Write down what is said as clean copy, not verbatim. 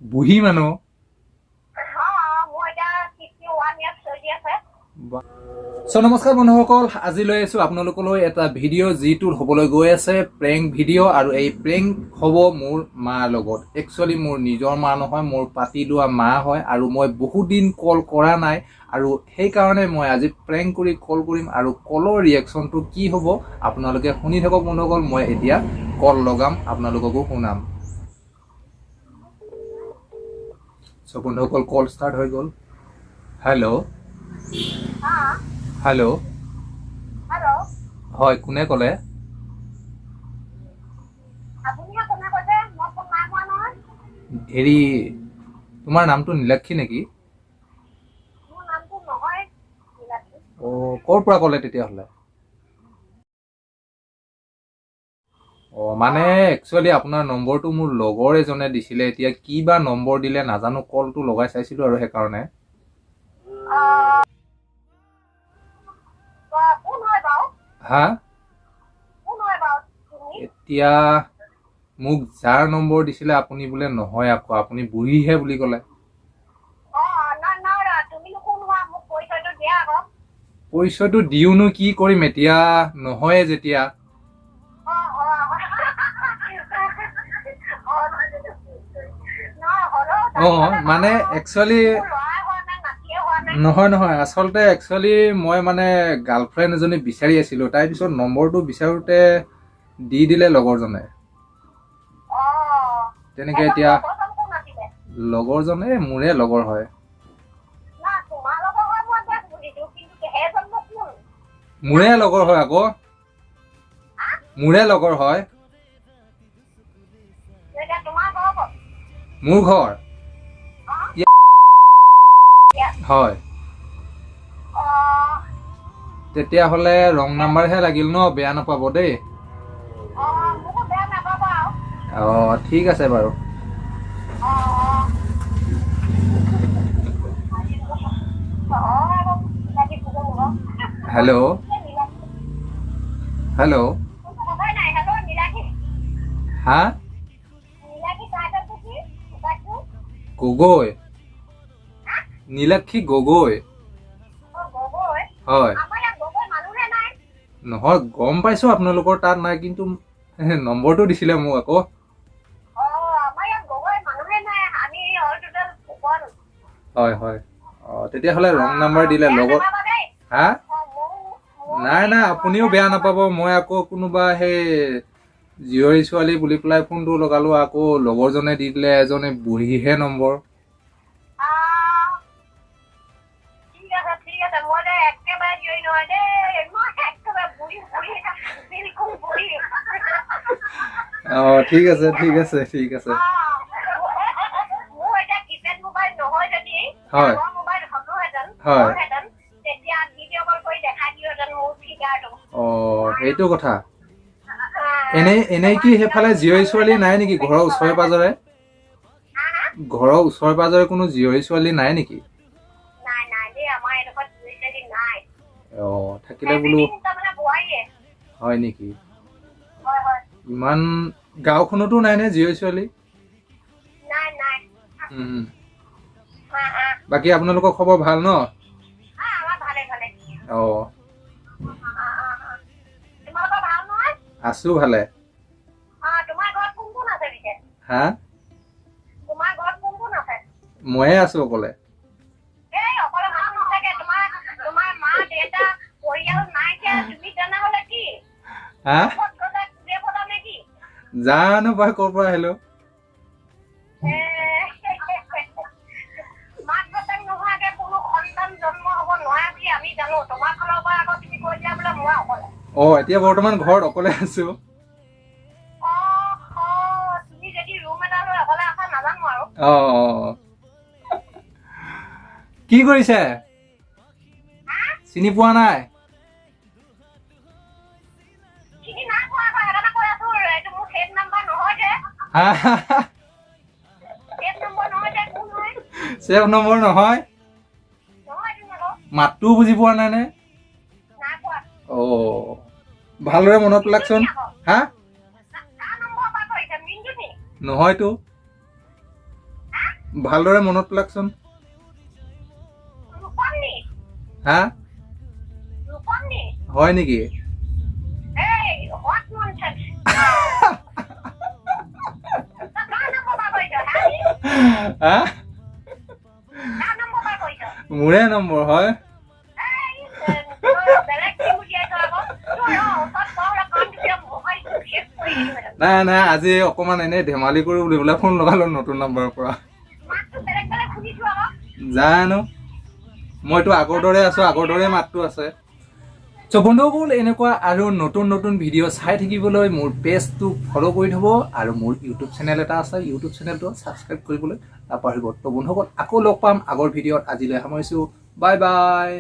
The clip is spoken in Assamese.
বুঢ়ী মানুহ নমস্কাৰ বন্ধুসকল, আজি লৈ আছো আপোনালোকলৈ এটা ভিডিঅ' যিটো হ'বলৈ গৈ আছে প্ৰেংক ভিডিঅ'। আৰু এই প্ৰেংক হ'ব মোৰ মাৰ লগত। একচুৱেলি মোৰ নিজৰ মা নহয়, মোৰ পাতি লোৱা মা হয়। আৰু মই বহুত দিন কল কৰা নাই, আৰু সেইকাৰণে মই আজি প্ৰেংক কৰি কল কৰিম। আৰু কলৰ ৰিয়েকশ্যনটো কি হ'ব আপোনালোকে শুনি থাকক বন্ধুসকল। মই এতিয়া কল লগাম, আপোনালোককো শুনাম। বন্ধুসকল, কল ষ্টাৰ্ট হৈ গ'ল। হেল্ল' হেল্ল' হয়, কোনে ক'লে? হেৰি, তোমাৰ নামটো নীলাক্ষী নেকি? ক'ৰ পৰা ক'লে তেতিয়াহ'লে? মানে একচুৱেলি আপোনাৰ নম্বৰটো মোৰ লগৰ এজনে দিছিলে। এতিয়া কি বা নম্বৰ দিলে নাজানো, কলটো লগাই চাইছিলো আৰু সেইকাৰণে। হা, এতিয়া মোক যাৰ নম্বৰ দিছিলে আপুনি বোলে নহয়, আকৌ আপুনি বুঢ়ীহে বুলি ক'লে। পৰিচয়টো দিওনো কি কৰিম এতিয়া, নহয়ে যেতিয়া। মানে একচুৱেলি নহয়, আচলতে একচুৱেলি মই মানে গাৰ্লফ্ৰেণ্ড এজনী বিচাৰি আছিলো। তাৰপিছত নম্বৰটো বিচাৰোতে দি দিলে লগৰজনে। তেনেকে এতিয়া লগৰজনে মোৰে লগৰ হয়। মোৰে লগৰ হয় আকৌ, মোৰে লগৰ হয়। মোৰ ঘৰ হয়। তেতিয়াহ'লে ৰং নাম্বাৰহে লাগিল ন, বেয়া নাপাব দেই। ঠিক আছে বাৰু। হেল্ল' হেল্ল' হা, গগৈ, নীলাক্ষী গগৈ। হয়, নহয় গম পাইছো আপোনালোকৰ তাত নাই, কিন্তু নম্বৰটো দিছিলে মোক আকৌ। হয়। তেতিয়াহ'লে ৰং নাম্বাৰ দিলে লগত। হা, নাই আপুনিও বেয়া নাপাব। মই আকৌ কোনোবা সেই জীয়ৰী ছোৱালী বুলি পেলাই ফোনটো লগালো, আকৌ লগৰজনে দি দিলে এজনে বুঢ়ীহে নম্বৰ। ঠিক আছে। হয় সেইটো কথা। এনেই কি সেইফালে জীয়ৰী ছোৱালী নাই নেকি ঘৰৰ ওচৰে পাজৰে? ঘৰৰ ওচৰে পাজৰে কোনো জীয়ৰী ছোৱালী নাই নেকি? থাকিলে বোলো। হয় নেকি? ইমান গাঁওখনতো নাই নে জীয়ৰী ছোৱালী? বাকী আপোনালোকৰ খবৰ ভাল ন? আছো ভালে। হা, ময়ে আছো অকলে। হা, জানো পাই ক'ৰ পৰা আহিলো। এতিয়া বৰ্তমান ঘৰত অকলে আছো। কি কৰিছে? চিনি পোৱা নাই? চেভ নম্বৰ নহয়, মাতটো বুজি পোৱা নাই নে? ভালদৰে মনত পেলাকচোন। হা, নহয়তো। ভালদৰে মনত পেলাকচোন। হা হয় নেকি? হা মোৰে নম্বৰ হয়। নাই নাই আজি অকমান এনেই ধেমালি কৰো বুলি বোলে ফোন লগালো নতুন নম্বৰৰ পৰা। জানো মইতো আগৰ দৰে আছো, আগৰ দৰে মাতটো আছে। চ' বন্ধুসকল এনেকুৱা আৰু নতুন নতুন ভিডিঅ' চাই থাকিবলৈ মোৰ পেজটো ফ'ল' কৰি থ'ব আৰু মোৰ ইউটিউব চেনেল এটা আছে, ইউটিউব চেনেলটো ছাবস্ক্ৰাইব কৰিবলৈ নাপাহৰিব। ত' বন্ধুসকল আকৌ লগ পাম আগৰ ভিডিঅ'ত। আজিলৈ সামৰিছোঁ, বাই বাই।